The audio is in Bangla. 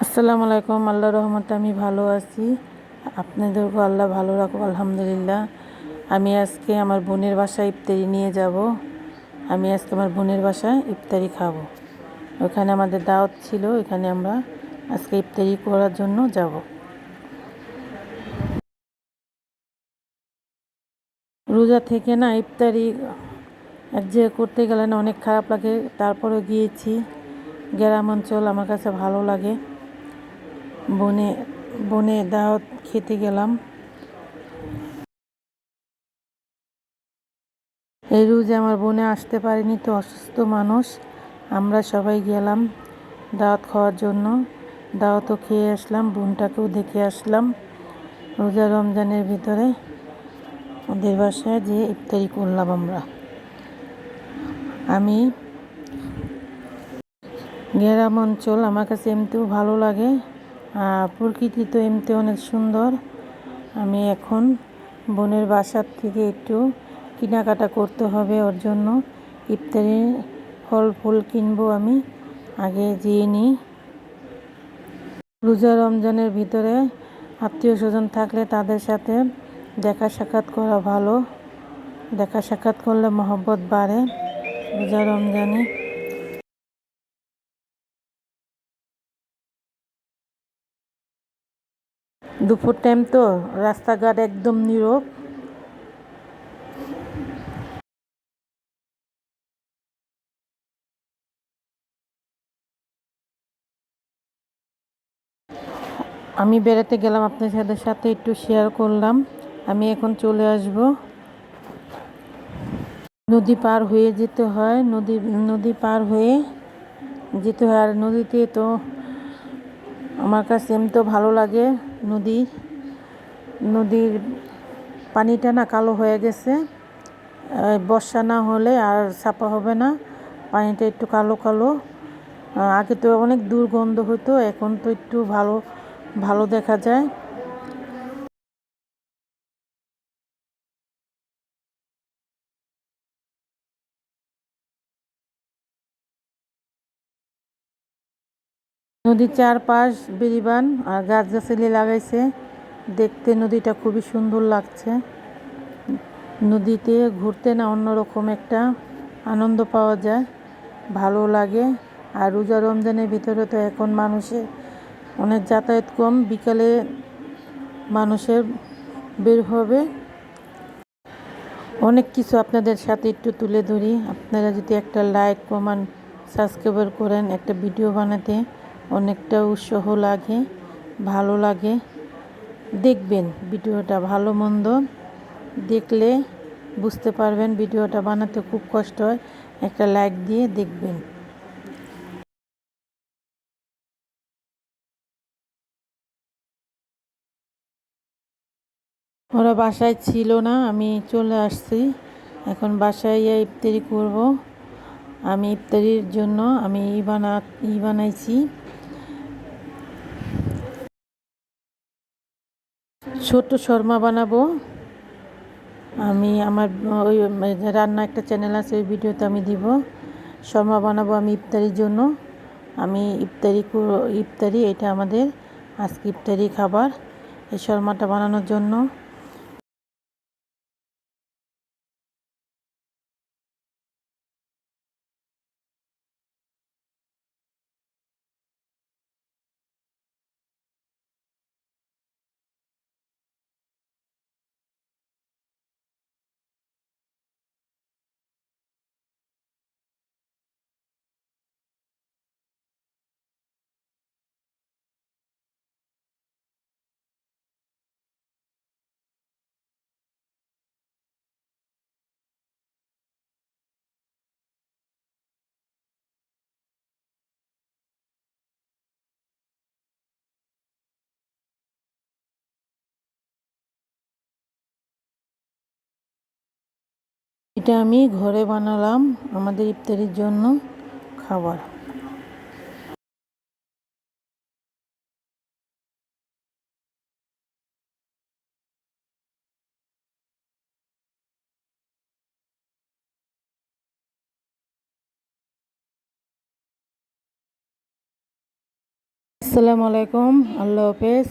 আসসালামু আলাইকুম। আল্লাহর রহমতে আমি ভালো আছি। আপনাদেরকেও আল্লাহ ভালো রাখুক আলহামদুলিল্লাহ। আমি আজকে আমার বোনের বাসায় ইফতারি নিয়ে যাব। আমি আজকে আমার বোনের বাসায় ইফতারি খাবো। ওখানে আমাদের দাওয়াত ছিল, এখানে আমরা আজকে ইফতারি করার জন্য যাব। রোজা থেকে না ইফতারি এক জায়গায় করতে গেলে না অনেক খারাপ লাগে, তারপরে গিয়েছি। গ্রাম অঞ্চল আমার কাছে ভালো লাগে। বনে বনে দাওয়াত খেতে গেলাম। এই রোজে আমার বোনে আসতে পারেনি, তো অসুস্থ মানুষ, আমরা সবাই গেলাম দাওয়াত খাওয়ার জন্য। দাওয়াতও খেয়ে আসলাম, বোনটাকেও দেখে আসলাম। রোজা রমজানের ভিতরে ওদের বাসায় যে ইফতারি করলাম আমরা। আমি গ্রাম অঞ্চল আমার কাছে এমনিতেও ভালো লাগে, প্রকৃতি তো এমনিতে অনেক সুন্দর। আমি এখন বোনের বাসার থেকে একটু কেনাকাটা করতে হবে, ওর জন্য ইফতারি ফল ফুল কিনবো। আমি আগে যেয়ে নিই। রোজা রমজানের ভিতরে আত্মীয় স্বজন থাকলে তাদের সাথে দেখা সাক্ষাৎ করা ভালো। দেখা সাক্ষাৎ করলে মহব্বত বাড়ে রোজা রমজানে। দুপুর টাইম তো রাস্তাঘাট একদম নীরব। আমি বেড়াতে গেলাম, আপনাদের সাথে একটু শেয়ার করলাম। আমি এখন চলে আসব। নদী পার হয়ে যেতে হয়, নদী পার হয়ে যেতে হয়। আর নদীতে তো আমার কাছে এমনিতেও ভালো লাগে। নদীর পানিটা না কালো হয়ে গেছে। বর্ষা না হলে আর ছাপা হবে না, পানিটা একটু কালো কালো। আগে তো অনেক দুর্গন্ধ হতো, এখন তো একটু ভালো ভালো দেখা যায়। নদীর চারপাশ বেড়িবান আর গাছগাছালি লাগাইছে, দেখতে নদীটা খুবই সুন্দর লাগছে। নদীতে ঘুরতে না অন্যরকম একটা আনন্দ পাওয়া যায়, ভালো লাগে। আর রোজা রমজানের ভিতরে তো এখন মানুষের অনেক যাতায়াত কম, বিকালে মানুষের বের হবে। অনেক কিছু আপনাদের সাথে একটু তুলে ধরি। আপনারা যদি একটা লাইক কমেন্ট সাবস্ক্রাইব করেন, একটা ভিডিও বানাতে অনেকটা উৎসাহ লাগে, ভালো লাগে। দেখবেন ভিডিওটা, ভালো মন্দ দেখলে বুঝতে পারবেন ভিডিওটা বানাতে খুব কষ্ট হয়। একটা লাইক দিয়ে দেখবেন। ওরা বাসায় ছিল না, আমি চলে আসছি। এখন বাসায় ইফতারি করব। আমি ইফতারির জন্য আমি বানাইছি, ছোট শর্মা বানাবো। আমি আমার ওই রান্না একটা চ্যানেল আছে, ওই ভিডিওতে আমি দিব। শর্মা বানাবো আমি ইফতারির জন্য। আমি ইফতারি এটা আমাদের আজকে ইফতারি খাবার। এই শর্মাটা বানানোর জন্য এটা আমি ঘরে বানালাম আমাদের ইফতারির জন্য খাবার। আসসালামু আলাইকুম, আল্লাহ হাফেজ।